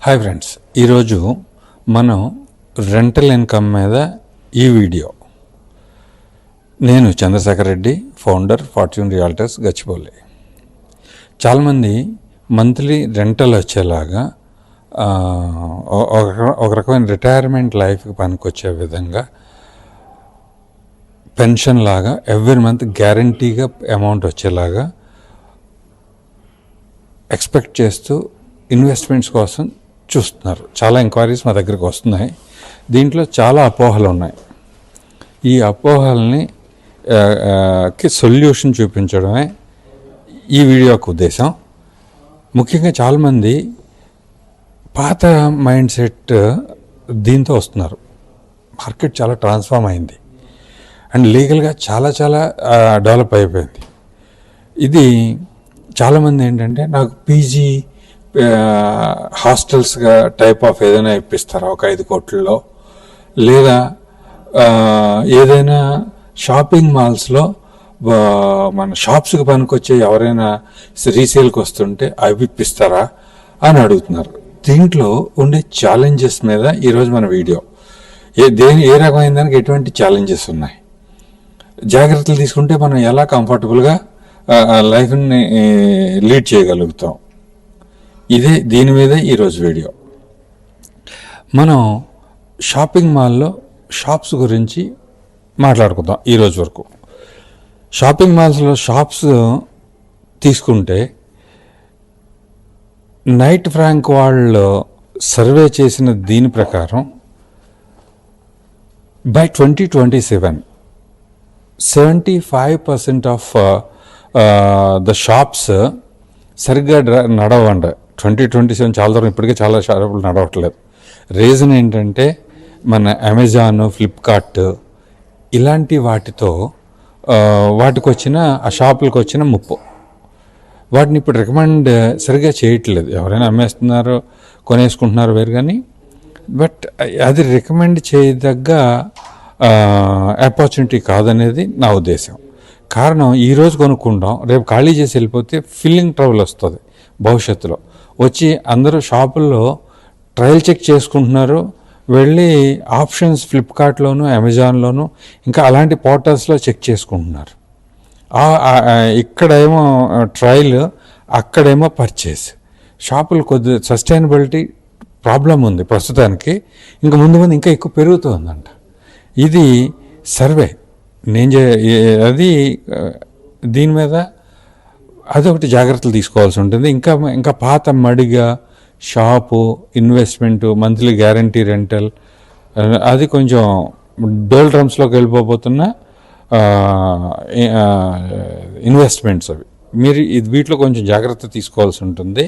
Hi friends, ఈరోజు మనం rental income మీద ఈ వీడియో. నేను Chandrasekhar Reddy, founder Fortune Realtors Gachibowli. చాలామంది మంత్లీ రెంటల్ వచ్చేలాగా ఒక రకమైన రిటైర్మెంట్ లైఫ్కి పనికొచ్చే విధంగా పెన్షన్ లాగా ఎవ్రీ మంత్ గ్యారంటీగా అమౌంట్ వచ్చేలాగా ఎక్స్పెక్ట్ చేస్తూ ఇన్వెస్ట్మెంట్స్ కోసం చూస్తున్నారు. చాలా ఎంక్వైరీస్ మా దగ్గరికి వస్తున్నాయి. దీంట్లో చాలా అపోహలు ఉన్నాయి. ఈ అపోహల్ని సొల్యూషన్ చూపించడమే ఈ వీడియోకి ఉద్దేశం. ముఖ్యంగా చాలామంది పాత మైండ్ సెట్ దీంతో వస్తున్నారు. మార్కెట్ చాలా ట్రాన్స్ఫార్మ్ అయింది అండ్ లీగల్గా చాలా డెవలప్ అయిపోయింది. ఇది చాలామంది ఏంటంటే నాకు పీజీ హాస్టల్స్గా టైప్ ఆఫ్ ఏదైనా ఇప్పిస్తారా ఒక 5 కోట్లలో, లేదా ఏదైనా షాపింగ్ మాల్స్లో మన షాప్స్కి పనికొచ్చే ఎవరైనా రీసేల్కి వస్తుంటే అవి ఇప్పిస్తారా అని అడుగుతున్నారు. దీంట్లో ఉండే ఛాలెంజెస్ మీద ఈరోజు మన వీడియో. ఏ రకమైన దానికి ఎటువంటి ఛాలెంజెస్ ఉన్నాయి, జాగ్రత్తలు తీసుకుంటే మనం ఎలా కంఫర్టబుల్గా లైఫ్ని లీడ్ చేయగలుగుతాం, దీని మీదే ఈరోజు వీడియో. మనం షాపింగ్ మాల్లో షాప్స్ గురించి మాట్లాడుకుందాం ఈరోజు వరకు. షాపింగ్ మాల్స్లో షాప్స్ తీసుకుంటే నైట్ ఫ్రాంక్ వాళ్ళు సర్వే చేసిన దీని ప్రకారం బై 2027 75% ఆఫ్ ద షాప్స్ సరిగ్గా నడవండి. 2027 చాలా దూరం, ఇప్పటికే చాలా షాపులు నడవట్లేదు. రీజన్ ఏంటంటే మన అమెజాన్, ఫ్లిప్కార్ట్ ఇలాంటి వాటికి వచ్చిన ఆ షాపులకు వచ్చిన ముప్పు. వాటిని ఇప్పుడు రికమెండ్ సరిగ్గా చేయట్లేదు. ఎవరైనా అమ్మేస్తున్నారు, కొనేసుకుంటున్నారు వేరు, కానీ బట్ అది రికమెండ్ చేయదగ్గ ఆపర్చునిటీ కాదనేది నా ఉద్దేశం. కారణం, ఈరోజు కొనుక్కుంటాం, రేపు ఖాళీ చేసి వెళ్ళిపోతే ఫిల్లింగ్ ట్రబుల్ వస్తుంది. భవిష్యత్తులో వచ్చి అందరూ షాపుల్లో ట్రయల్ చెక్ చేసుకుంటున్నారు, వెళ్ళి ఆప్షన్స్ ఫ్లిప్కార్ట్లోను, అమెజాన్లోను ఇంకా అలాంటి పోర్టల్స్లో చెక్ చేసుకుంటున్నారు. ఇక్కడేమో ట్రయల్, అక్కడేమో పర్చేస్. షాపులు కొద్ది సస్టైనబిలిటీ ప్రాబ్లం ఉంది ప్రస్తుతానికి. ఇంకా ముందు ఇంకా ఎక్కువ పెరుగుతుందంట. ఇది సర్వే అది దీని మీద అదొకటి జాగ్రత్తలు తీసుకోవాల్సి ఉంటుంది. ఇంకా పాత మడిగా shop, investment, monthly guarantee rental, అది కొంచెం డోల్ డ్రమ్స్లోకి వెళ్ళిపోతున్న ఇన్వెస్ట్మెంట్స్ అవి. మీరు వీటిలో కొంచెం జాగ్రత్త తీసుకోవాల్సి ఉంటుంది.